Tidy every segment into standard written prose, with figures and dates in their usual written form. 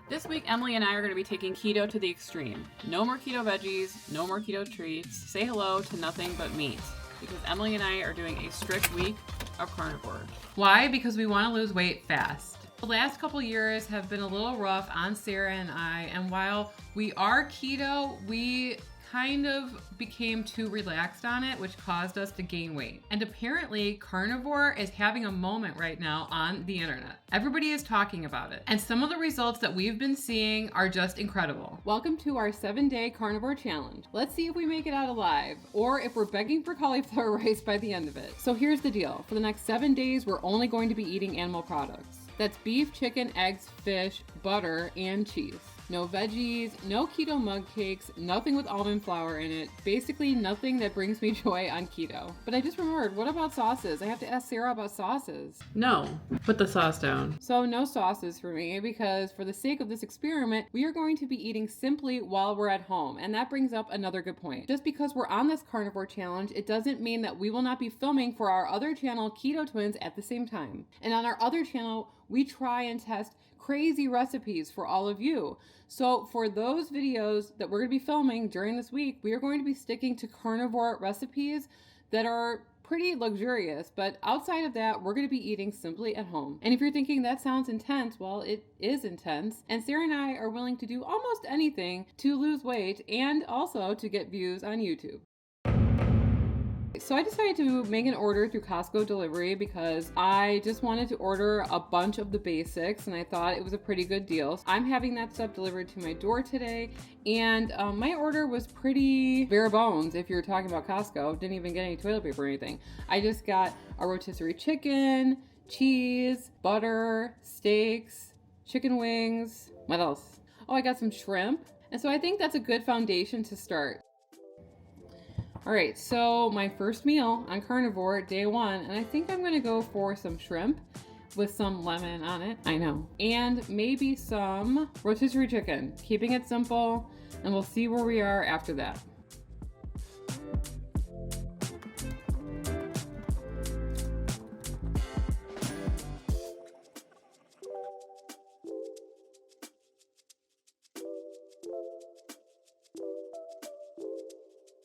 This week, Emily and I are going to be taking keto to the extreme. No more keto veggies, no more keto treats. Say hello to nothing but meat. Because Emily and I are doing a strict week of carnivore. Why? Because we want to lose weight fast. The last couple years have been a little rough on Sarah and I, and while we are keto, we kind of became too relaxed on it, which caused us to gain weight. And apparently, carnivore is having a moment right now on the internet. Everybody is talking about it. And some of the results that we've been seeing are just incredible. Welcome to our 7-day carnivore challenge. Let's see if we make it out alive, or if we're begging for cauliflower rice by the end of it. So here's the deal. For the next 7 days, we're only going to be eating animal products. That's beef, chicken, eggs, fish, butter, and cheese. No veggies, no keto mug cakes, nothing with almond flour in it. Basically nothing that brings me joy on keto. But I just remembered, what about sauces? I have to ask Sarah about sauces. No, put the sauce down. So no sauces for me, because for the sake of this experiment, we are going to be eating simply while we're at home. And that brings up another good point. Just because we're on this carnivore challenge, it doesn't mean that we will not be filming for our other channel, Keto Twins, at the same time. And on our other channel, we try and test crazy recipes for all of you. So for those videos that we're going to be filming during this week, we are going to be sticking to carnivore recipes that are pretty luxurious, but outside of that, we're going to be eating simply at home. And if you're thinking that sounds intense, well, it is intense. And Sarah and I are willing to do almost anything to lose weight and also to get views on YouTube. So I decided to make an order through Costco delivery because I just wanted to order a bunch of the basics and I thought it was a pretty good deal. I'm having that stuff delivered to my door today, and my order was pretty bare bones if you're talking about Costco. Didn't even get any toilet paper or anything. I just got a rotisserie chicken, cheese, butter, steaks, chicken wings. What else? Oh, I got some shrimp. And so I think that's a good foundation to start. All right, so my first meal on carnivore, day 1, and I think I'm gonna go for some shrimp with some lemon on it, I know, and maybe some rotisserie chicken, keeping it simple, and we'll see where we are after that.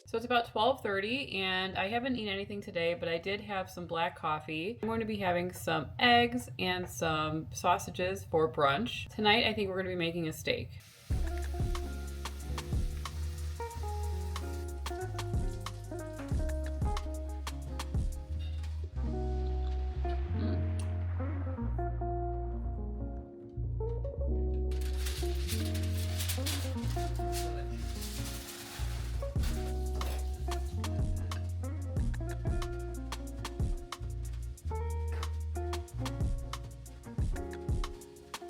So it's about 12:30 and I haven't eaten anything today, but I did have some black coffee. I'm going to be having some eggs and some sausages for brunch. Tonight, I think we're going to be making a steak.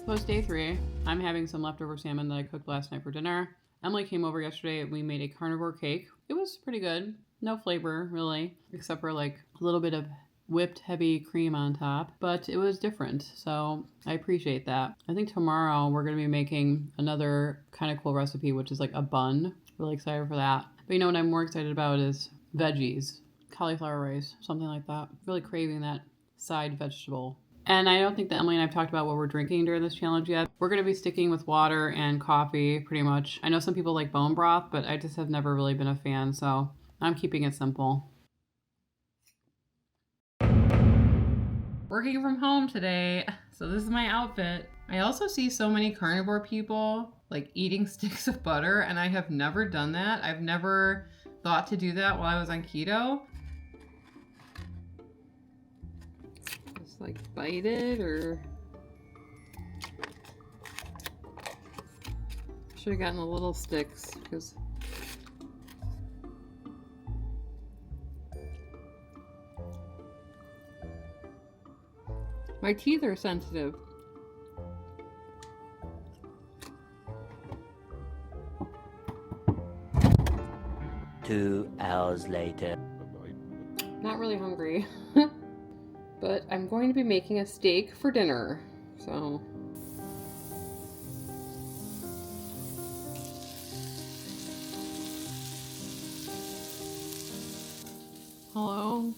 So it's day 3. I'm having some leftover salmon that I cooked last night for dinner. Emily came over yesterday and we made a carnivore cake. It was pretty good. No flavor, really, except for like a little bit of whipped heavy cream on top, but it was different, so I appreciate that. I think tomorrow we're going to be making another kind of cool recipe, which is like a bun. Really excited for that. But you know what I'm more excited about is veggies, cauliflower rice, something like that. Really craving that side vegetable. And I don't think that Emily and I have talked about what we're drinking during this challenge yet. We're going to be sticking with water and coffee pretty much. I know some people like bone broth, but I just have never really been a fan, so I'm keeping it simple. Working from home today, so this is my outfit. I also see so many carnivore people like eating sticks of butter, and I have never done that. I've never thought to do that while I was on keto. Like bite it, or should have gotten the little sticks because my teeth are sensitive. Two hours later. Not really hungry. But I'm going to be making a steak for dinner, so. Hello?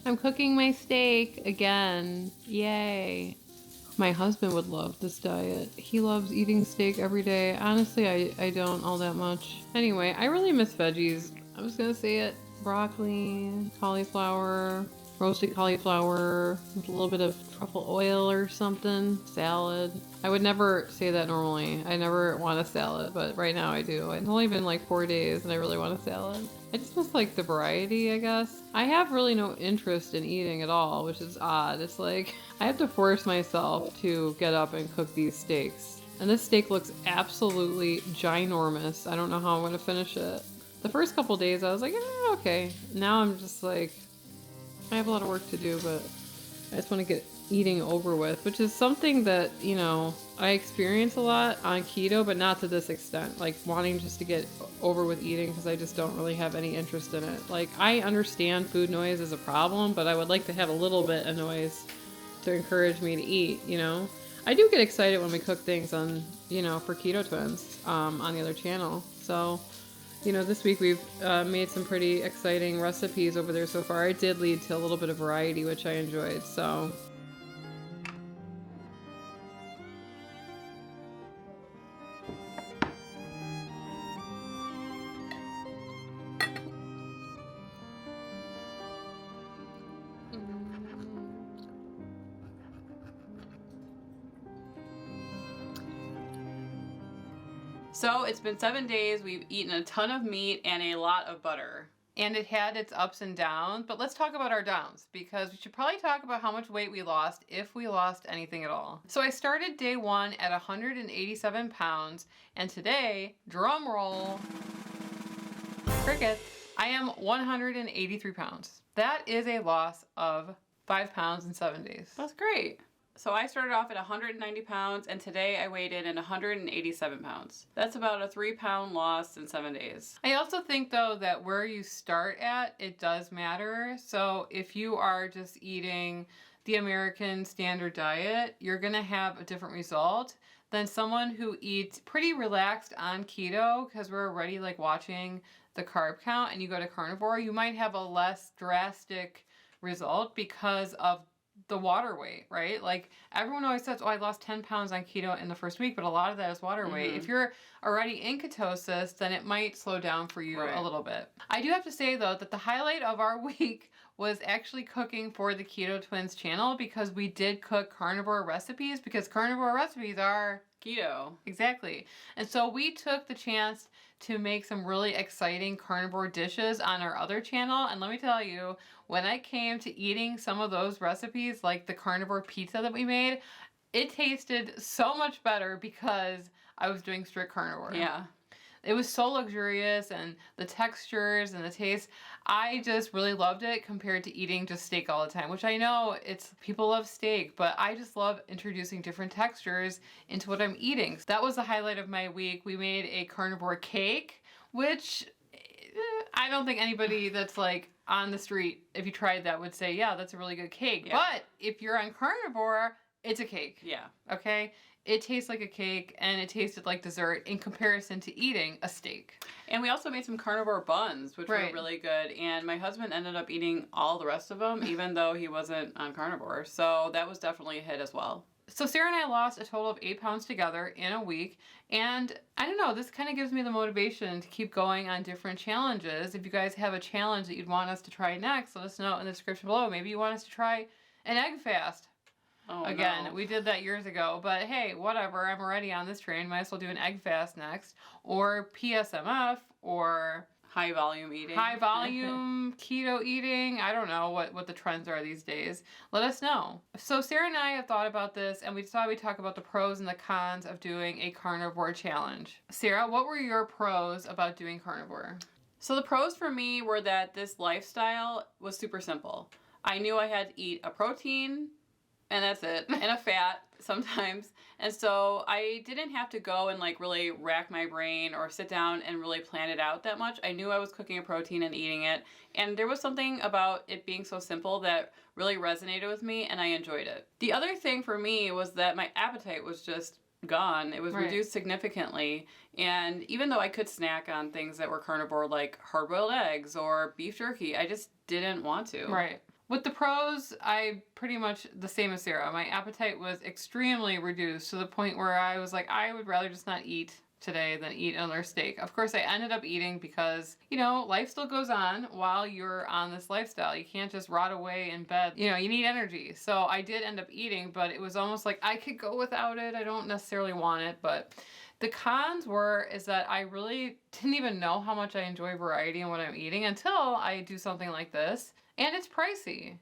I'm cooking my steak again. Yay. My husband would love this diet. He loves eating steak every day. Honestly, I don't all that much. Anyway, I really miss veggies. I was gonna say it. Broccoli, cauliflower, roasted cauliflower with a little bit of truffle oil or something. Salad. I would never say that normally. I never want a salad, but right now I do. It's only been like 4 days and I really want a salad. I just miss like the variety, I guess. I have really no interest in eating at all, which is odd. It's like I have to force myself to get up and cook these steaks. And this steak looks absolutely ginormous. I don't know how I'm going to finish it. The first couple days I was like, okay. Now I'm just like, I have a lot of work to do, but I just want to get eating over with, which is something that, you know, I experience a lot on keto, but not to this extent. Like wanting just to get over with eating because I just don't really have any interest in it. Like I understand food noise is a problem, but I would like to have a little bit of noise to encourage me to eat, you know? I do get excited when we cook things on, you know, for Keto Twins on the other channel. So, you know, this week we've made some pretty exciting recipes over there so far. It did lead to a little bit of variety, which I enjoyed, so. So it's been 7 days, we've eaten a ton of meat and a lot of butter. And it had its ups and downs, but let's talk about our downs because we should probably talk about how much weight we lost if we lost anything at all. So I started day 1 at 187 pounds and today, drum roll, cricket, I am 183 pounds. That is a loss of 5 pounds in 7 days. That's great. So I started off at 190 pounds and today I weighed in at 187 pounds. That's about a 3-pound loss in 7 days. I also think though that where you start at, it does matter. So if you are just eating the American standard diet, you're gonna have a different result than someone who eats pretty relaxed on keto because we're already like watching the carb count and you go to carnivore, you might have a less drastic result because of the water weight, right? Like everyone always says, oh, I lost 10 pounds on keto in the first week, but a lot of that is water weight. If you're already in ketosis, then it might slow down for you a little bit. I do have to say though that the highlight of our week was actually cooking for the Keto Twins channel because we did cook carnivore recipes because carnivore recipes are keto. Exactly. And so we took the chance to make some really exciting carnivore dishes on our other channel. And let me tell you, when I came to eating some of those recipes, like the carnivore pizza that we made, it tasted so much better because I was doing strict carnivore. Yeah. It was so luxurious and the textures and the taste. I just really loved it compared to eating just steak all the time, which I know it's people love steak, but I just love introducing different textures into what I'm eating. So that was the highlight of my week. We made a carnivore cake, which I don't think anybody that's like on the street, if you tried that, would say, yeah, that's a really good cake. Yeah. But if you're on carnivore, it's a cake. Yeah. Okay? It tastes like a cake and it tasted like dessert in comparison to eating a steak. And we also made some carnivore buns, which were really good. And my husband ended up eating all the rest of them, even though he wasn't on carnivore. So that was definitely a hit as well. So Sarah and I lost a total of 8 pounds together in a week. And I don't know, this kind of gives me the motivation to keep going on different challenges. If you guys have a challenge that you'd want us to try next, let us know in the description below. Maybe you want us to try an egg fast. Oh, again, no. We did that years ago, but hey, whatever, I'm already on this train, might as well do an egg fast next, or PSMF, or high volume eating. High volume keto eating. I don't know what the trends are these days. Let us know. So Sarah and I have thought about this and we thought we'd talk about the pros and the cons of doing a carnivore challenge. Sarah, what were your pros about doing carnivore? So the pros for me were that this lifestyle was super simple. I knew I had to eat a protein, and that's it, and a fat sometimes. And so I didn't have to go and like really rack my brain or sit down and really plan it out that much. I knew I was cooking a protein and eating it. And there was something about it being so simple that really resonated with me and I enjoyed it. The other thing for me was that my appetite was just gone. It was reduced significantly. And even though I could snack on things that were carnivore like hard-boiled eggs or beef jerky, I just didn't want to. Right. With the pros, I pretty much the same as Sarah. My appetite was extremely reduced to the point where I was like, I would rather just not eat today than eat another steak. Of course, I ended up eating because, you know, life still goes on while you're on this lifestyle. You can't just rot away in bed. You know, you need energy. So I did end up eating, but it was almost like I could go without it. I don't necessarily want it, but the cons is that I really didn't even know how much I enjoy variety in what I'm eating until I do something like this. And it's pricey.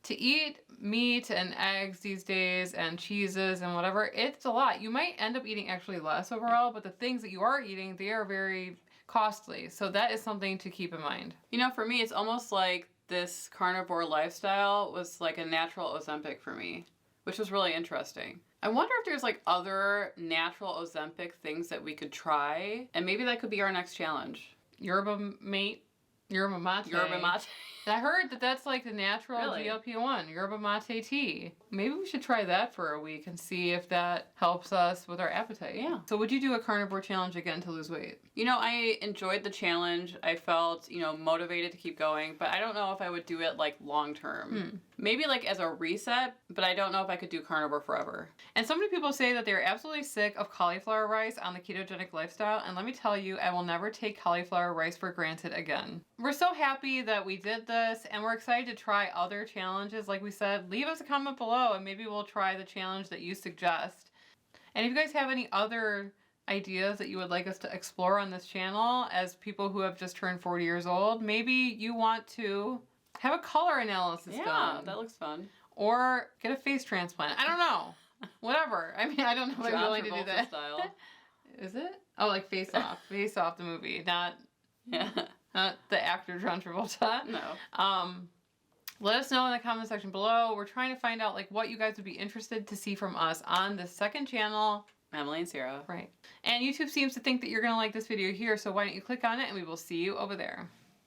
To eat meat and eggs these days and cheeses and whatever, it's a lot. You might end up eating actually less overall, but the things that you are eating, they are very costly. So that is something to keep in mind. You know, for me, it's almost like this carnivore lifestyle was like a natural Ozempic for me, which was really interesting. I wonder if there's like other natural Ozempic things that we could try, and maybe that could be our next challenge. Yerba mate. Yerba mate. Yerba mate. I heard that that's like the natural GLP-1, yerba mate tea. Maybe we should try that for a week and see if that helps us with our appetite. Yeah. So would you do a carnivore challenge again to lose weight? You know, I enjoyed the challenge. I felt, you know, motivated to keep going, but I don't know if I would do it like long term. Maybe like as a reset, but I don't know if I could do carnivore forever. And so many people say that they're absolutely sick of cauliflower rice on the ketogenic lifestyle, and let me tell you, I will never take cauliflower rice for granted again. We're so happy that we did this, and we're excited to try other challenges. Like we said, leave us a comment below, and maybe we'll try the challenge that you suggest. And if you guys have any other ideas that you would like us to explore on this channel as people who have just turned 40 years old, maybe you want to have a color analysis done. Yeah, that looks fun. Or get a face transplant. I don't know. Whatever. I mean, I don't know if I'm willing to do that. Style. Is it? Oh, like Face Off. Face Off the movie, not the actor John Travolta. No. Let us know in the comment section below. We're trying to find out like what you guys would be interested to see from us on the second channel. Emily and Sarah. Right. And YouTube seems to think that you're going to like this video here, so why don't you click on it and we will see you over there.